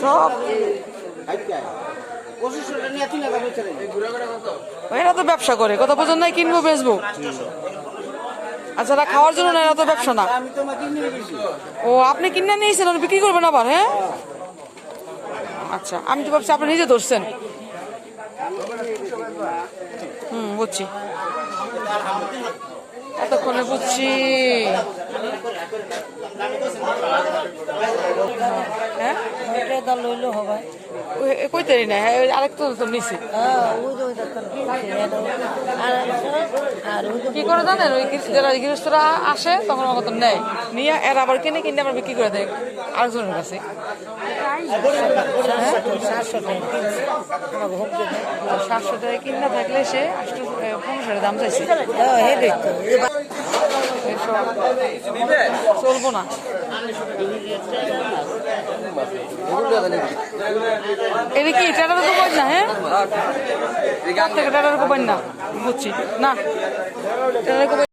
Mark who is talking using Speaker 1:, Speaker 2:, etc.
Speaker 1: সব এরা তো ব্যবসা করে, কথা বোঝেন নাই, কিনবো বেচবো। আচ্ছা, এরা খাওয়ার জন্য না, এরা তো ব্যবসা না। ও, আপনি কিনে নিয়েছেন, বিক্রি করবেন আবার? হ্যাঁ, আচ্ছা, আমি তো ভাবছি আপনি নিজে ধরছেন। বুঝছি, এতক্ষণে বুঝছি। হ্যাঁ, কইতারি না, আরেকটা তো নিছি। কি করে জানেন, ওই যারা গৃহস্থরা আসে তখন আমার কথা নেয়, নিয়ে এরা আবার কিনে কিনে আবার বিক্রি করে দেয় আরেকজনের কাছে। 700 টাকা কিনা থাকলে সে 1500 দাম চাইছে। চলবো না। এটা কি টাটার কোপাই না? হ্যাঁ, টাটার কোপাই না, বুঝছি না, টাটার কোপাই